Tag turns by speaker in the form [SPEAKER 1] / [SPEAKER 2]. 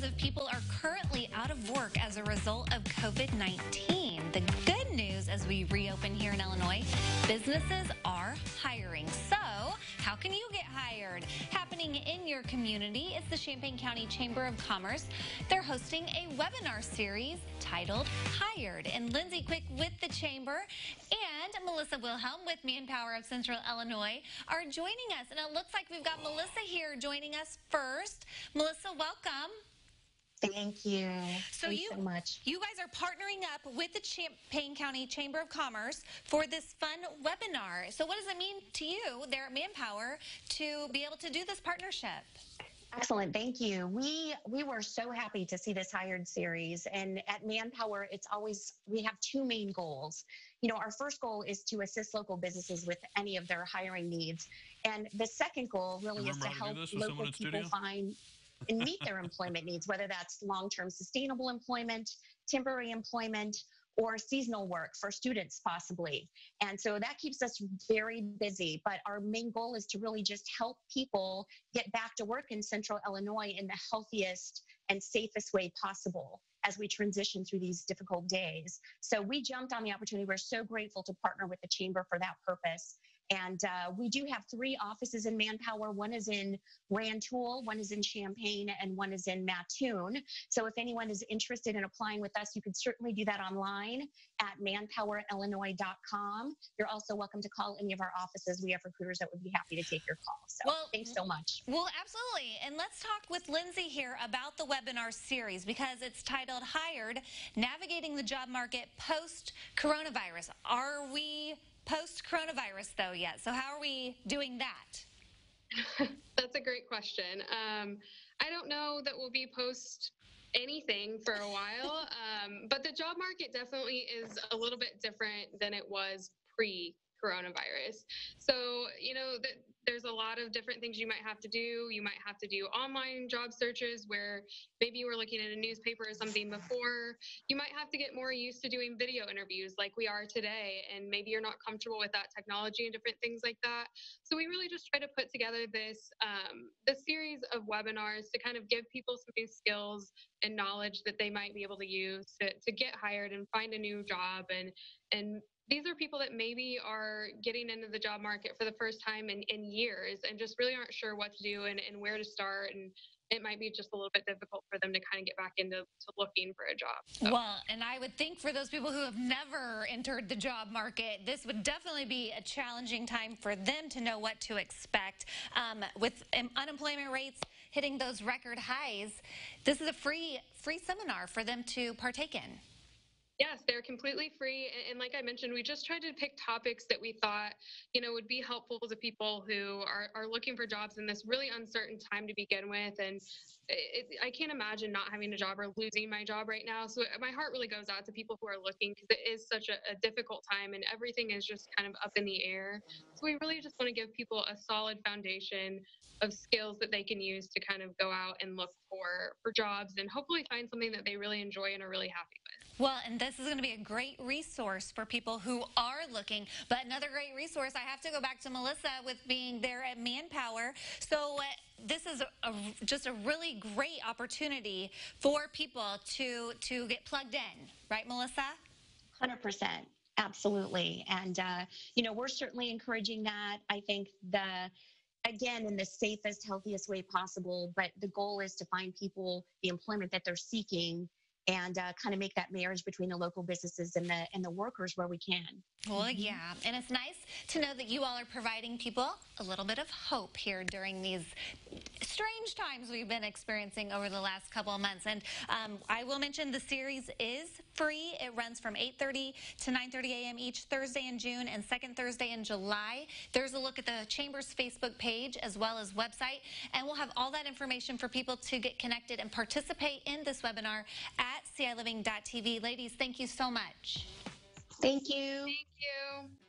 [SPEAKER 1] of people are currently out of work as a result of COVID-19. The good news as we reopen here in Illinois, businesses are hiring. So, how can you get hired? Happening in your community, it's the Champaign County Chamber of Commerce. They're hosting a webinar series titled Hired. And Lindsay Quick with the Chamber and Melissa Wilhelm with Manpower of Central Illinois are joining us. And it looks like we've got Melissa here joining us first. Melissa, welcome.
[SPEAKER 2] Thank you.
[SPEAKER 1] Thanks so much. You guys are partnering up with the Champaign County Chamber of Commerce for this fun webinar. So what does it mean to you there at Manpower to be able to do this partnership?
[SPEAKER 2] Excellent. Thank you. We were so happy to see this Hired series. And at Manpower, we have two main goals. You know, our first goal is to assist local businesses with any of their hiring needs. And the second goal really is to help local people find and meet their employment needs, whether that's long-term sustainable employment, temporary employment, or seasonal work for students possibly. And so that keeps us very busy. But our main goal is to really just help people get back to work in Central Illinois in the healthiest and safest way possible as we transition through these difficult days. So we jumped on the opportunity. We're so grateful to partner with the Chamber for that purpose. And we do have 3 offices in Manpower. One is in Rantoul, one is in Champaign, and one is in Mattoon. So if anyone is interested in applying with us, you can certainly do that online at manpowerillinois.com. You're also welcome to call any of our offices. We have recruiters that would be happy to take your call. So thanks so much.
[SPEAKER 1] Well, absolutely. And let's talk with Lindsay here about the webinar series because it's titled Hired, Navigating the Job Market Post-Coronavirus. Are we post-coronavirus though yet? So how are we doing that?
[SPEAKER 3] That's a great question. I don't know that we'll be post anything for a while, but the job market definitely is a little bit different than it was pre-coronavirus. So, you know, there's a lot of different things you might have to do. You might have to do online job searches where maybe you were looking at a newspaper or something before. You might have to get more used to doing video interviews like we are today, and maybe you're not comfortable with that technology and different things like that. So we really just try to put together this series of webinars to kind of give people some new skills and knowledge that they might be able to use to get hired and find a new job. And these are people that maybe are getting into the job market for the first time in years and just really aren't sure what to do and where to start. And it might be just a little bit difficult for them to kind of get back into looking for a job. So.
[SPEAKER 1] Well, and I would think for those people who have never entered the job market, this would definitely be a challenging time for them to know what to expect. With unemployment rates hitting those record highs, this is a free seminar for them to partake in.
[SPEAKER 3] Yes, they're completely free. And like I mentioned, we just tried to pick topics that we thought, you know, would be helpful to people who are looking for jobs in this really uncertain time to begin with. And I can't imagine not having a job or losing my job right now. So my heart really goes out to people who are looking because it is such a difficult time and everything is just kind of up in the air. So we really just want to give people a solid foundation of skills that they can use to kind of go out and look for jobs and hopefully find something that they really enjoy and are really happy with.
[SPEAKER 1] Well, and this is going to be a great resource for people who are looking. But another great resource, I have to go back to Melissa with being there at Manpower. So this is just a really great opportunity for people to get plugged in. Right, Melissa?
[SPEAKER 2] 100%. Absolutely. And, you know, we're certainly encouraging that. I think again, in the safest, healthiest way possible. But the goal is to find people the employment that they're seeking and kind of make that marriage between the local businesses and the workers where we can.
[SPEAKER 1] Well, yeah. And it's nice to know that you all are providing people a little bit of hope here during these strange times we've been experiencing over the last couple of months. And I will mention the series is free. It runs from 8:30 to 9:30 a.m. each Thursday in June and second Thursday in July. There's a look at the Chamber's Facebook page as well as website. And we'll have all that information for people to get connected and participate in this webinar at CILiving.tv. Ladies, thank you so much.
[SPEAKER 2] Thank you.
[SPEAKER 3] Thank you.